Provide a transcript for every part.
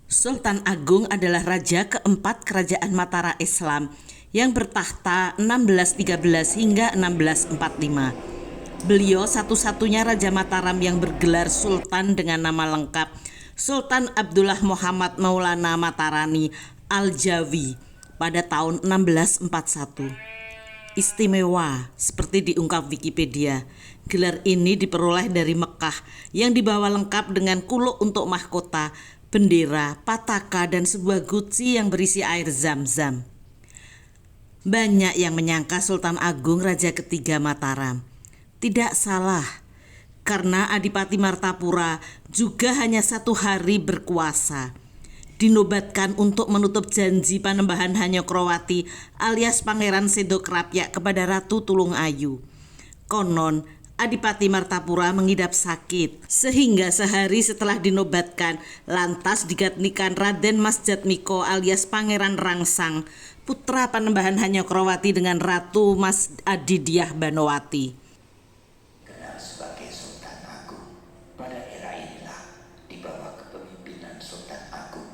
Sultan Agung adalah raja keempat Kerajaan Mataram Islam yang bertahta 1613 hingga 1645. Beliau satu-satunya Raja Mataram yang bergelar Sultan dengan nama lengkap Sultan Abdullah Muhammad Maulana Matarani Al-Jawi pada tahun 1641. Istimewa, seperti diungkap Wikipedia, gelar ini diperoleh dari Mekah yang dibawa lengkap dengan kuluk untuk mahkota, bendera, pataka, dan sebuah guci yang berisi air zam-zam. Banyak yang menyangka Sultan Agung Raja ketiga Mataram. Tidak salah, karena Adipati Martapura juga hanya 1 hari berkuasa. Dinobatkan untuk menutup janji Panembahan Hanyokrowati alias Pangeran Sendokrapyak kepada Ratu Tulungayu. Konon, Adipati Martapura mengidap sakit, sehingga sehari setelah dinobatkan, lantas digantikan Raden Mas Jatmiko alias Pangeran Rangsang, putra Panembahan Hanyokrowati dengan Ratu Mas Adidyah Banowati. Kenal sebagai Sultan Agung, pada era inilah di bawah kepemimpinan Sultan Agung,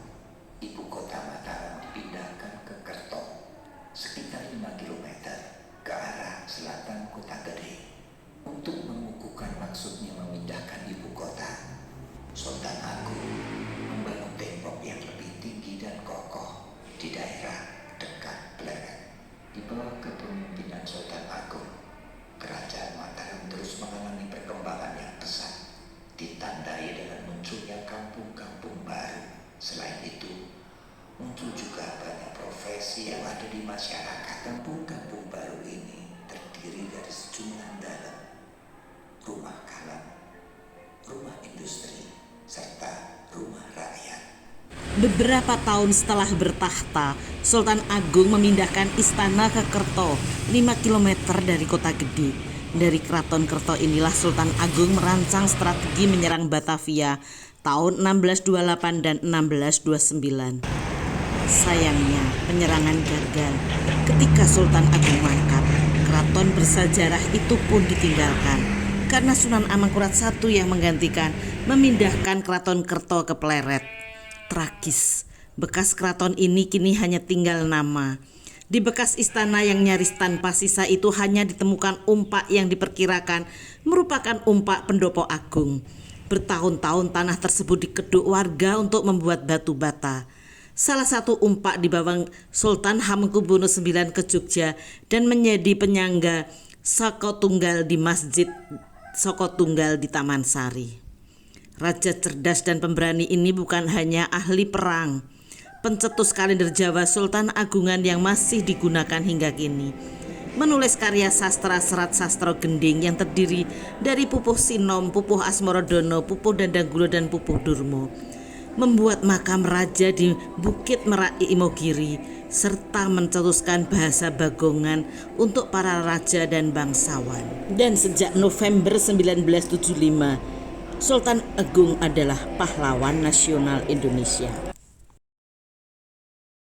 ibu kota Mataram dipindahkan ke Kerto, sekitar 5 km ke arah selatan kota gede. Untuk mengukuhkan maksudnya memindahkan ibu kota, Sultan Agung membangun tembok yang lebih tinggi dan kokoh di daerah dekat Pleret. Di bawah kepemimpinan Sultan Agung, Kerajaan Mataram terus mengalami perkembangan yang pesat, ditandai dengan munculnya kampung-kampung baru. Selain itu, muncul juga banyak profesi yang ada di masyarakat. Kampung-kampung baru ini terdiri dari sejumlah dalam, rumah kalam, rumah industri, serta rumah rakyat. Beberapa tahun setelah bertahta, Sultan Agung memindahkan istana ke Kerto, 5 km dari kota gede. Dari keraton Kerto inilah Sultan Agung merancang strategi menyerang Batavia tahun 1628 dan 1629. Sayangnya, penyerangan gagal. Ketika Sultan Agung mangkat, keraton bersejarah itu pun ditinggalkan karena Sunan Amangkurat I yang menggantikan, memindahkan keraton Kerto ke Pleret. Tragis, bekas keraton ini kini hanya tinggal nama. Di bekas istana yang nyaris tanpa sisa itu hanya ditemukan umpak yang diperkirakan merupakan umpak pendopo agung. Bertahun-tahun tanah tersebut dikeduk warga untuk membuat batu bata. Salah satu umpak dibawa Sultan Hamengkubuwono IX ke Jogja dan menjadi penyangga Saka Tunggal di Masjid Saka Tunggal di Taman Sari. Raja cerdas dan pemberani ini bukan hanya ahli perang, pencetus kalender Jawa Sultan Agungan yang masih digunakan hingga kini. Menulis karya sastra serat sastra gending yang terdiri dari pupuh Sinom, pupuh Asmorodono, pupuh Dandanggulo, dan pupuh Durmo. Membuat makam raja di Bukit Merak Imogiri, serta mencetuskan bahasa Bagongan untuk para raja dan bangsawan. Dan sejak November 1975, Sultan Agung adalah pahlawan nasional Indonesia.